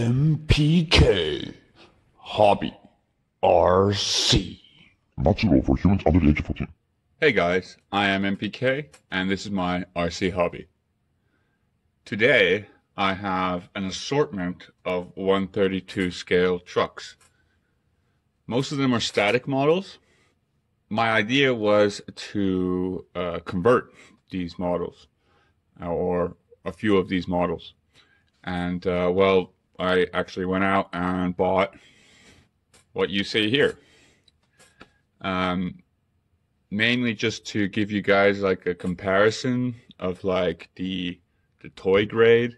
MPK Hobby RC. Not suitable for humans under the age of 14. Hey guys, I am MPK and this is my RC hobby. Today I have an assortment of 132 scale trucks. Most of them are static models. My idea was to convert these models or a few of these models. And well, I actually went out and bought what you see here. Mainly just to give you guys like a comparison of like the toy grade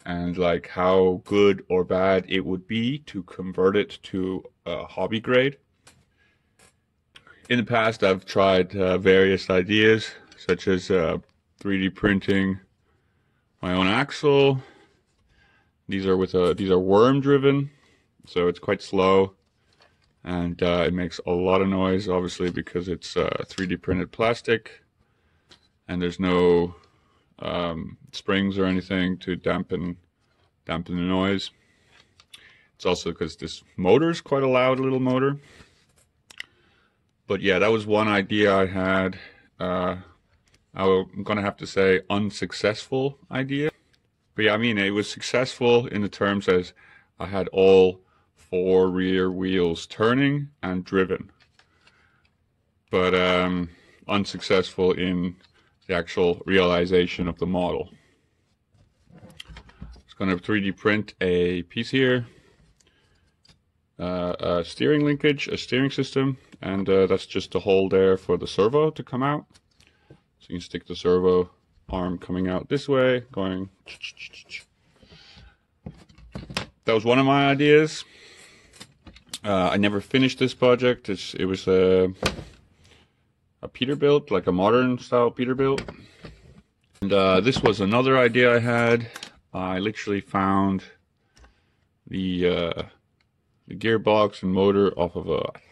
and like how good or bad it would be to convert it to a hobby grade. In the past, I've tried various ideas such as 3D printing my own axle. These are worm driven, so it's quite slow. And it makes a lot of noise, obviously, because it's 3D printed plastic, and there's no springs or anything to dampen the noise. It's also because this motor is quite a loud little motor. But yeah, that was one idea I had. I'm gonna have to say unsuccessful idea. But yeah, I mean, it was successful in the terms as I had all 4 rear wheels turning and driven, but unsuccessful in the actual realization of the model. It's going to 3D print a piece here, a steering linkage, a steering system, and that's just a hole there for the servo to come out. So you can stick the servo arm coming out this way, going. That was one of my ideas. I never finished this project. It was a Peterbilt, like a modern style Peterbilt. And this was another idea I had. I literally found the gearbox and motor off of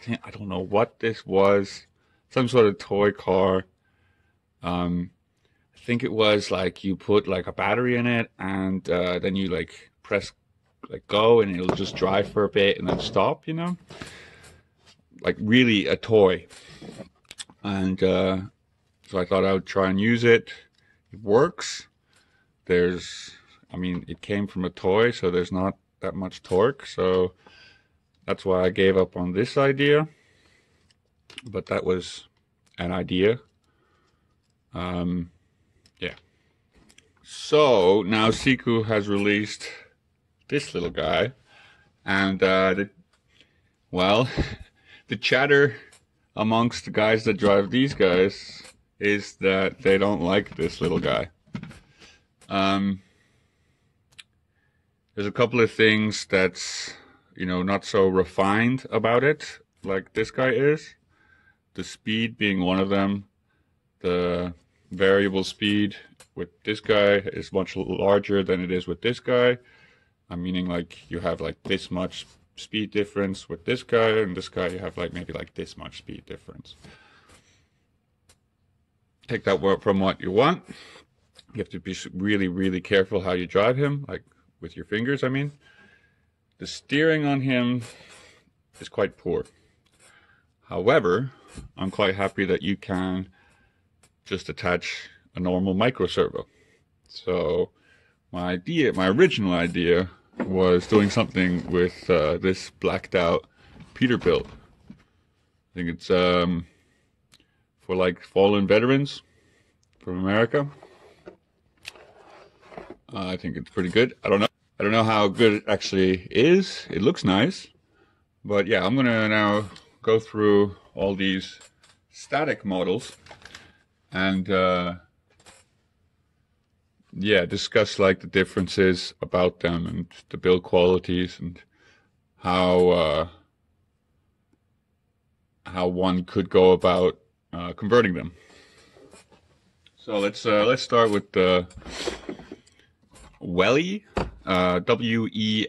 I don't know what this was, some sort of toy car. I think it was like you put like a battery in it, and then you like press like go and it'll just drive for a bit and then stop, you know, like really a toy. And so I thought I would try and use it. It works. I mean, it came from a toy, so there's not that much torque, so that's why I gave up on this idea. But that was an idea. Yeah. So now Siku has released this little guy, and the chatter amongst the guys that drive these guys is that they don't like this little guy. There's a couple of things that's, you know, not so refined about it, like this guy is. The speed being one of them. The variable speed with this guy is much larger than it is with this guy. Meaning like you have like this much speed difference with this guy, and this guy you have like maybe like this much speed difference. Take that from what you want. You have to be really, really careful how you drive him, like with your fingers, I mean. The steering on him is quite poor. However, I'm quite happy that you can just attach a normal micro servo. So my original idea was doing something with this blacked out Peterbilt. I think it's for like fallen veterans from America. I think it's pretty good. I don't know how good it actually is. It looks nice, but yeah, I'm gonna now go through all these static models and yeah, discuss like the differences about them and the build qualities and how one could go about converting them. So let's start with the Welly, Welly.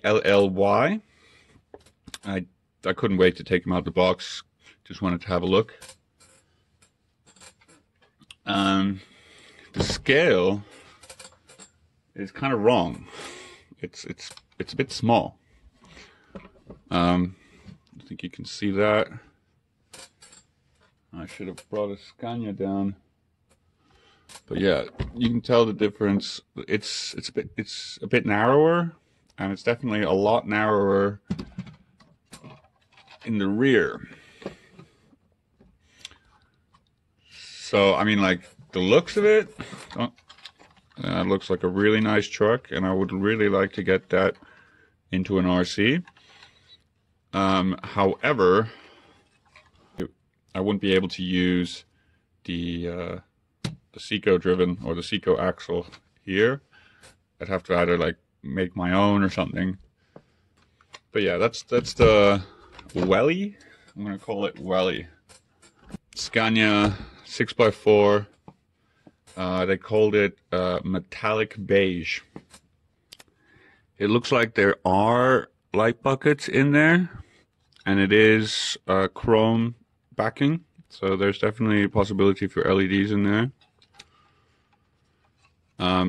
I couldn't wait to take him out of the box. Just wanted to have a look. The scale is kind of wrong. It's it's a bit small. I think you can see that. I should have brought a Scania down. But yeah, you can tell the difference. It's a bit narrower, and it's definitely a lot narrower in the rear. So I mean, like the looks of it, it looks like a really nice truck, and I would really like to get that into an RC. However, I wouldn't be able to use the Seco driven or the Seco axle here. I'd have to either like make my own or something. But yeah, that's the Welly. I'm gonna call it Welly. Scania 6x4. They called it metallic beige. It looks like there are light buckets in there, and it is chrome backing, so there's definitely a possibility for LEDs in there.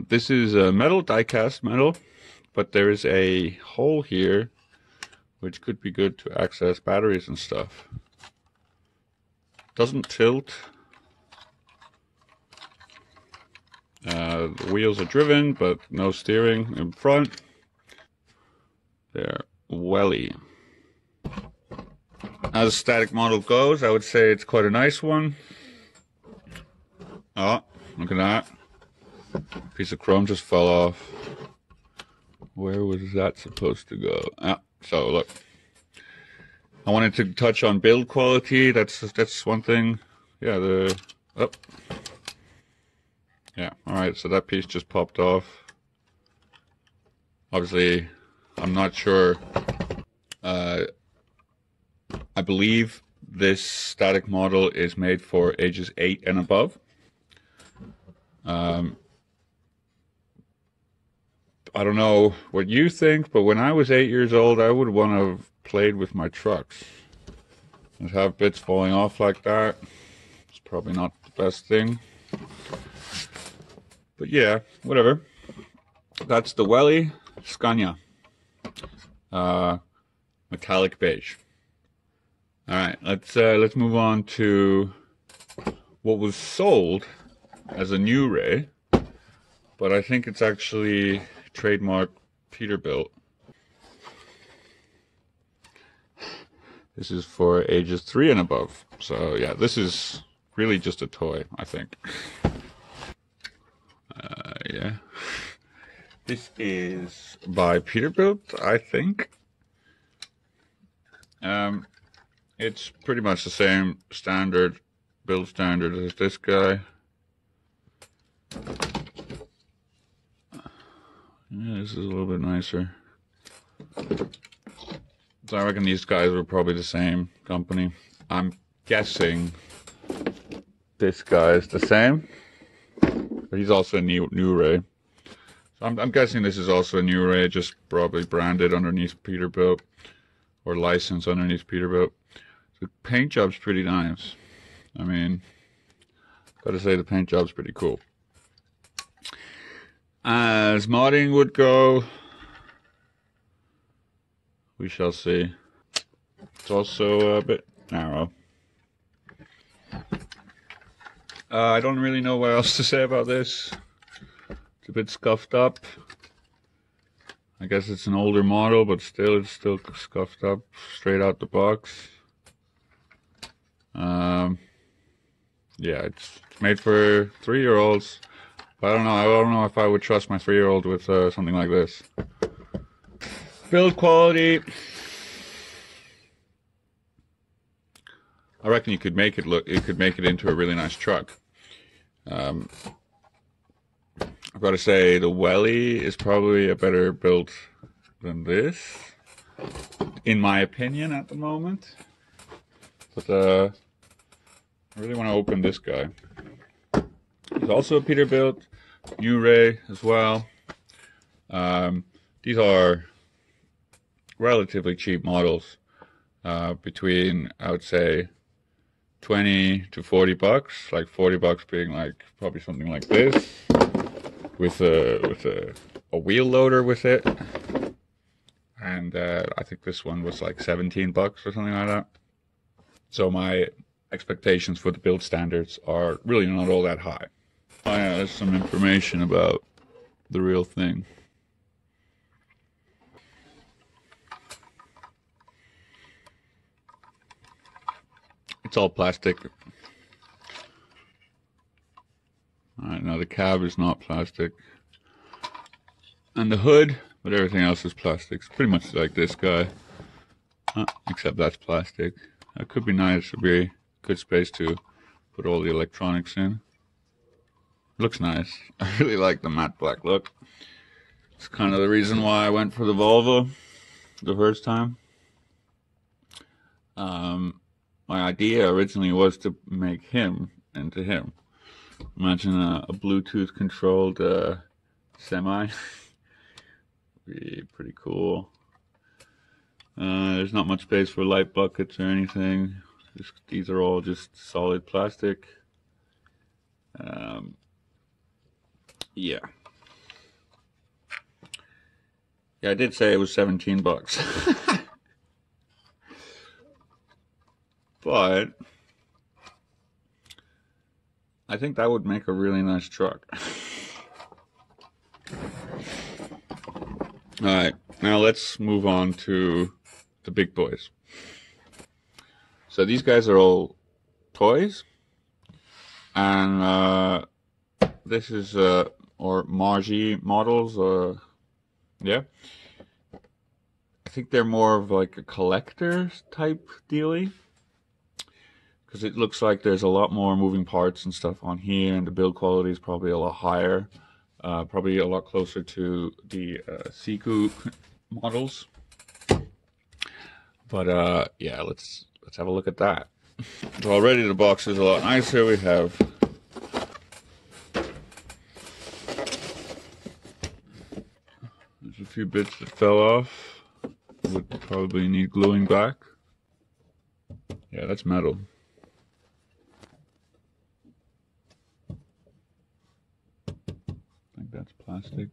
This is a metal, die-cast metal, but there is a hole here which could be good to access batteries and stuff. Doesn't tilt. The wheels are driven, but no steering in front. They're Welly. As a static model goes, I would say it's quite a nice one. Oh, look at that. Piece of chrome just fell off. Where was that supposed to go? Ah, so look. I wanted to touch on build quality. That's one thing. Yeah, yeah, alright, so that piece just popped off. Obviously, I'm not sure. I believe this static model is made for ages 8 and above. I don't know what you think, but when I was 8 years old, I would want to have played with my trucks. And have bits falling off like that. It's probably not the best thing. But yeah, whatever. That's the Welly Scania. Metallic beige. Alright, let's move on to what was sold as a new Ray, but I think it's actually trademark Peterbilt. This is for ages 3 and above. So yeah, this is really just a toy, I think. Yeah. This is by Peterbilt, I think. It's pretty much the same build standard as this guy. Yeah, this is a little bit nicer. So I reckon these guys were probably the same company. I'm guessing this guy is the same. But he's also a new Ray. So I'm guessing this is also a new Ray, just probably branded underneath Peterbilt. Or licensed underneath Peterbilt. The paint job's pretty nice. I mean, gotta say the paint job's pretty cool. As modding would go, we shall see. It's also a bit narrow. I don't really know what else to say about this. It's a bit scuffed up. I guess it's an older model, but it's still scuffed up straight out the box. Yeah, it's made for 3-year-olds. But I don't know if I would trust my 3-year-old with something like this. Build quality. I reckon you could make it into a really nice truck. I've got to say the Welly is probably a better build than this, in my opinion at the moment. But I really want to open this guy. There's also a Peterbilt, new Ray as well. These are relatively cheap models, between, I would say, 20 to 40 bucks, like 40 bucks being like probably something like this with a wheel loader with it. and I think this one was like 17 bucks or something like that. So my expectations for the build standards are really not all that high. Oh yeah, there's some information about the real thing. It's all plastic. Alright, now the cab is not plastic. And the hood, but everything else is plastic. It's pretty much like this guy. Except that's plastic. That could be nice. It'd be a good space to put all the electronics in. Looks nice. I really like the matte black look. It's kind of the reason why I went for the Volvo the first time. My idea originally was to make him into him. Imagine a Bluetooth controlled semi. Be pretty cool. There's not much space for light buckets or anything. These are all just solid plastic. Yeah. Yeah, I did say it was 17 bucks. But I think that would make a really nice truck. Alright, now let's move on to the big boys. So these guys are all toys. And this is, or Margie models, yeah. I think they're more of like a collector's type dealie. Because it looks like there's a lot more moving parts and stuff on here, and the build quality is probably a lot higher, probably a lot closer to the Siku models. But yeah, let's have a look at that. So already the box is a lot nicer. We have there's a few bits that fell off. Would probably need gluing back. Yeah, that's metal. That's plastic.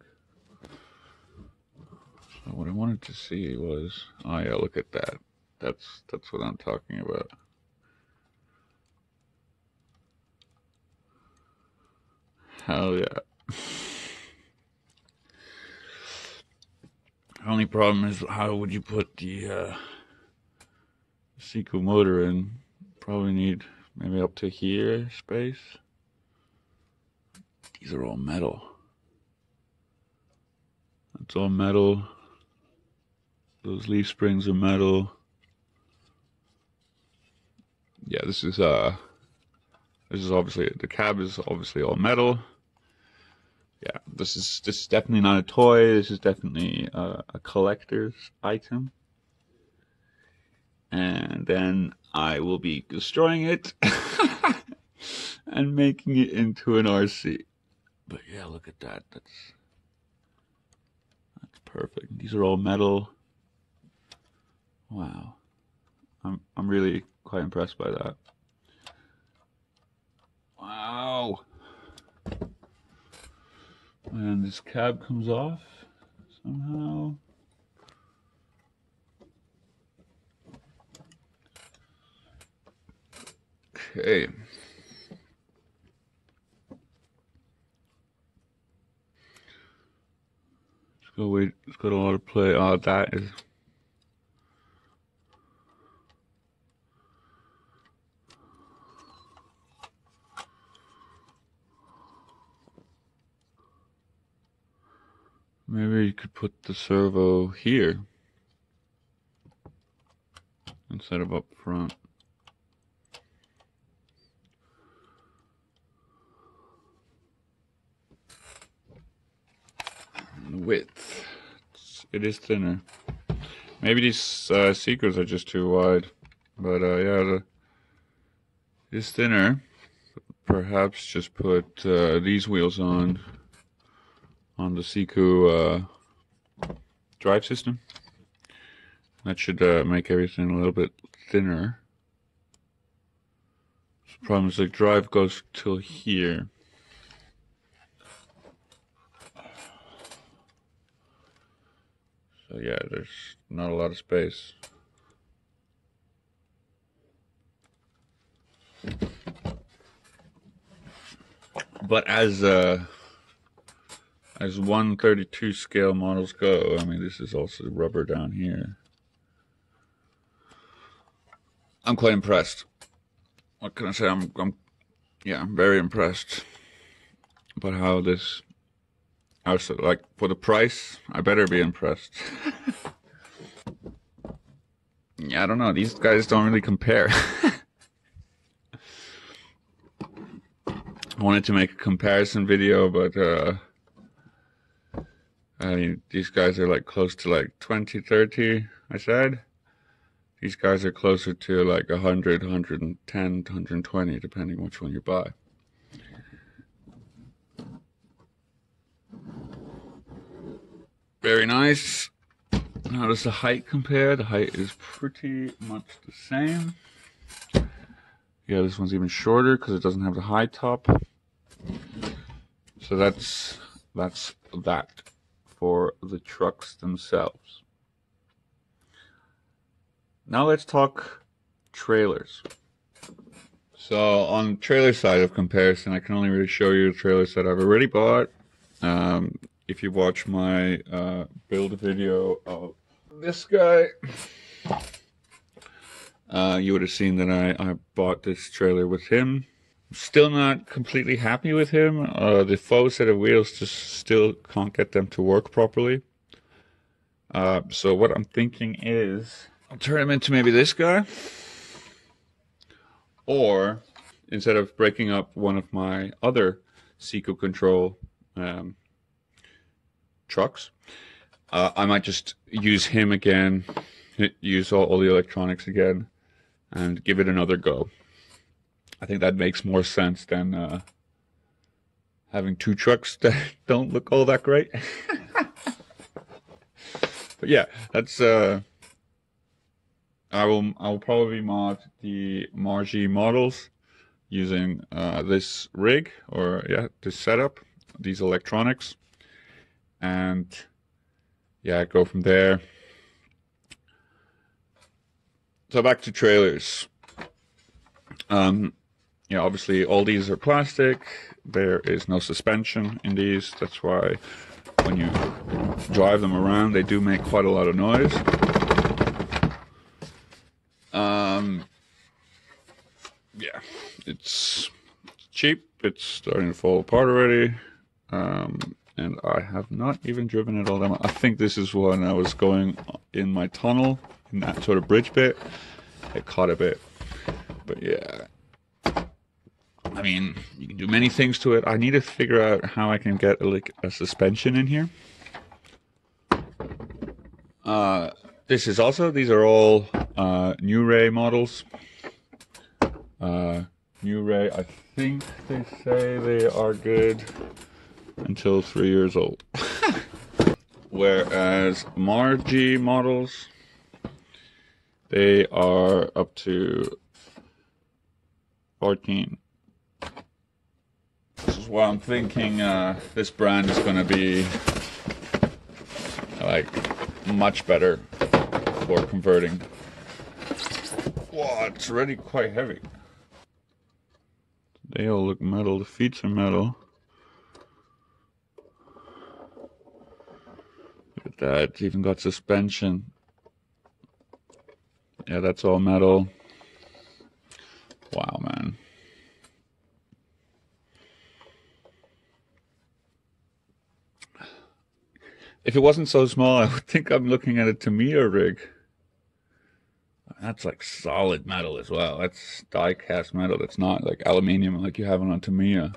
So what I wanted to see was, oh yeah, look at that. That's what I'm talking about. Hell yeah. The only problem is, how would you put the Seiko motor in? Probably need maybe up to here space. These are all metal. It's all metal. Those leaf springs are metal. Yeah, this is obviously, the cab is obviously all metal. Yeah, this is definitely not a toy. This is definitely a collector's item. And then I will be destroying it and making it into an RC. But yeah, look at that. That's perfect. These are all metal. Wow. I'm really quite impressed by that. Wow. And this cab comes off somehow. Okay. It's got a lot of play. Oh, that is. Maybe you could put the servo here instead of up front. And the width, it is thinner. Maybe these Seekers are just too wide, but yeah, it's thinner. Perhaps just put these wheels on the Siku drive system. That should make everything a little bit thinner. The problem is the drive goes till here. So yeah, there's not a lot of space. But as 1/32 scale models go, I mean, this is also rubber down here. I'm quite impressed. What can I say? I'm very impressed about how this. Also, like, for the price, I better be impressed. Yeah, I don't know. These guys don't really compare. I wanted to make a comparison video, but I mean, these guys are like close to like 20, 30, I said. These guys are closer to like 100, 110, 120, depending which one you buy. Very nice. How does the height compare? The height is pretty much the same. Yeah, this one's even shorter because it doesn't have the high top. So that's that for the trucks themselves. Now let's talk trailers. So on the trailer side of comparison, I can only really show you the trailers that I've already bought. If you watch my build video of this guy, you would have seen that I bought this trailer with him. Still not completely happy with him. The faux set of wheels just still can't get them to work properly. So what I'm thinking is I'll turn him into maybe this guy. Or instead of breaking up one of my other Seco Control trucks, I might just use him again, use all the electronics again, and give it another go. I think that makes more sense than having two trucks that don't look all that great. But yeah, that's I will probably mod the Margie models using this rig, or yeah, this setup, these electronics, and yeah, go from there. So back to trailers. Yeah, obviously all these are plastic. There is no suspension in these. That's why when you drive them around, they do make quite a lot of noise. Yeah, it's cheap. It's starting to fall apart already. And I have not even driven it all that much. I think this is when I was going in my tunnel, in that sort of bridge bit. It caught a bit. But yeah, I mean, you can do many things to it. I need to figure out how I can get a suspension in here. These are all New Ray models. New Ray, I think they say they are good until 3 years old. Whereas Margie models, they are up to 14. This is why I'm thinking this brand is going to be like much better for converting. Wow, it's already quite heavy. They all look metal. The feet are metal. Look at that. It's even got suspension. Yeah, that's all metal. Wow, man. If it wasn't so small, I would think I'm looking at a Tamiya rig. That's like solid metal as well. That's die cast metal. That's not like aluminium like you have on a Tamiya.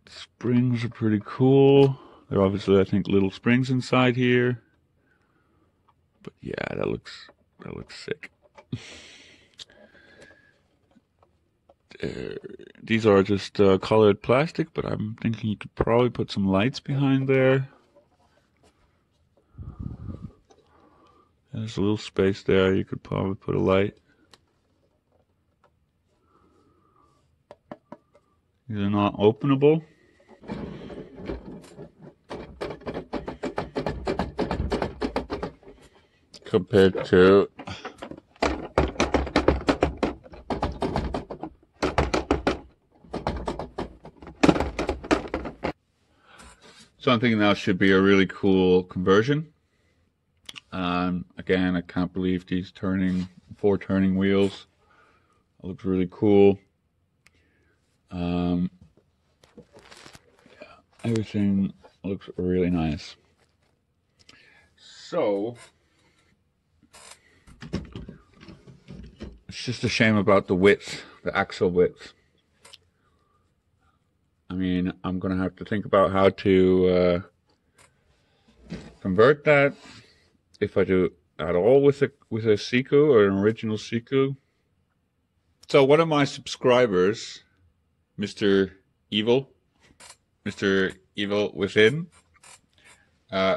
Springs are pretty cool. They're obviously, I think, little springs inside here. But yeah, that looks sick. These are just colored plastic, but I'm thinking you could probably put some lights behind there. There's a little space there. You could probably put a light. These are not openable. compared to so I'm thinking that should be a really cool conversion. Again, I can't believe these four turning wheels. It looks really cool. Everything looks really nice. So it's just a shame about the width, the axle width. I mean, I'm gonna have to think about how to convert that, if I do at all with a Siku or an original Siku. So one of my subscribers, Mr. Evil Within,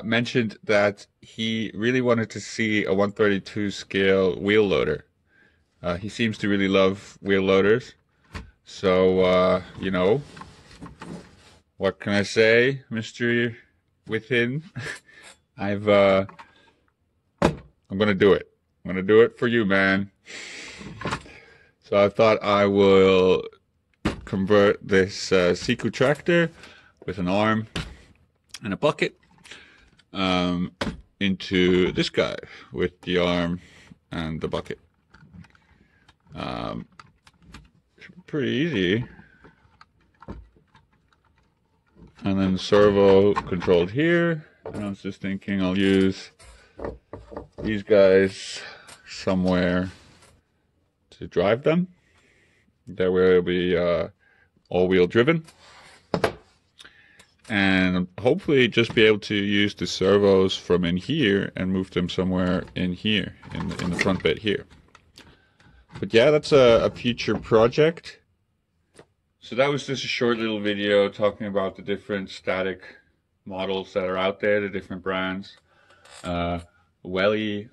mentioned that he really wanted to see a 132 scale wheel loader. He seems to really love wheel loaders. So, you know, what can I say, Mr. Within? I'm gonna do it. I'm gonna do it for you, man. So I thought I will convert this Siku tractor with an arm and a bucket into this guy with the arm and the bucket. Pretty easy. And then servo controlled here. And I was just thinking I'll use these guys somewhere to drive them. That way it'll be all-wheel driven. And hopefully just be able to use the servos from in here and move them somewhere in here, in the front bed here. But yeah, that's a future project. So that was just a short little video talking about the different static models that are out there, the different brands. Welly,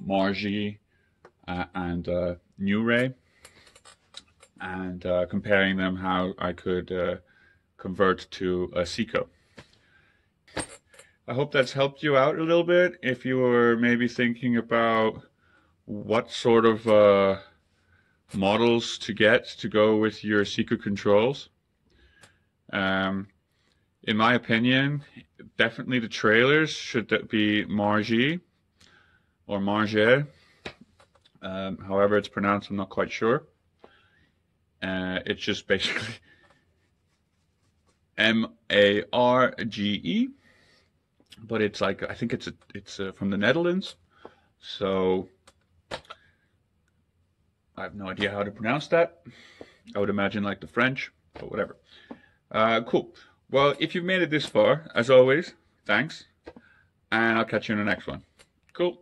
Margie, and New Ray. And comparing them, how I could convert to a Siku. I hope that's helped you out a little bit if you were maybe thinking about what sort of models to get to go with your Siku controls. In my opinion, definitely the trailers should be Margie or Marge. However it's pronounced, I'm not quite sure. It's just basically Marge, but it's like, I think it's from the Netherlands, so I have no idea how to pronounce that. I would imagine like the French, but whatever. Cool. Well, if you've made it this far, as always, thanks, and I'll catch you in the next one. Cool.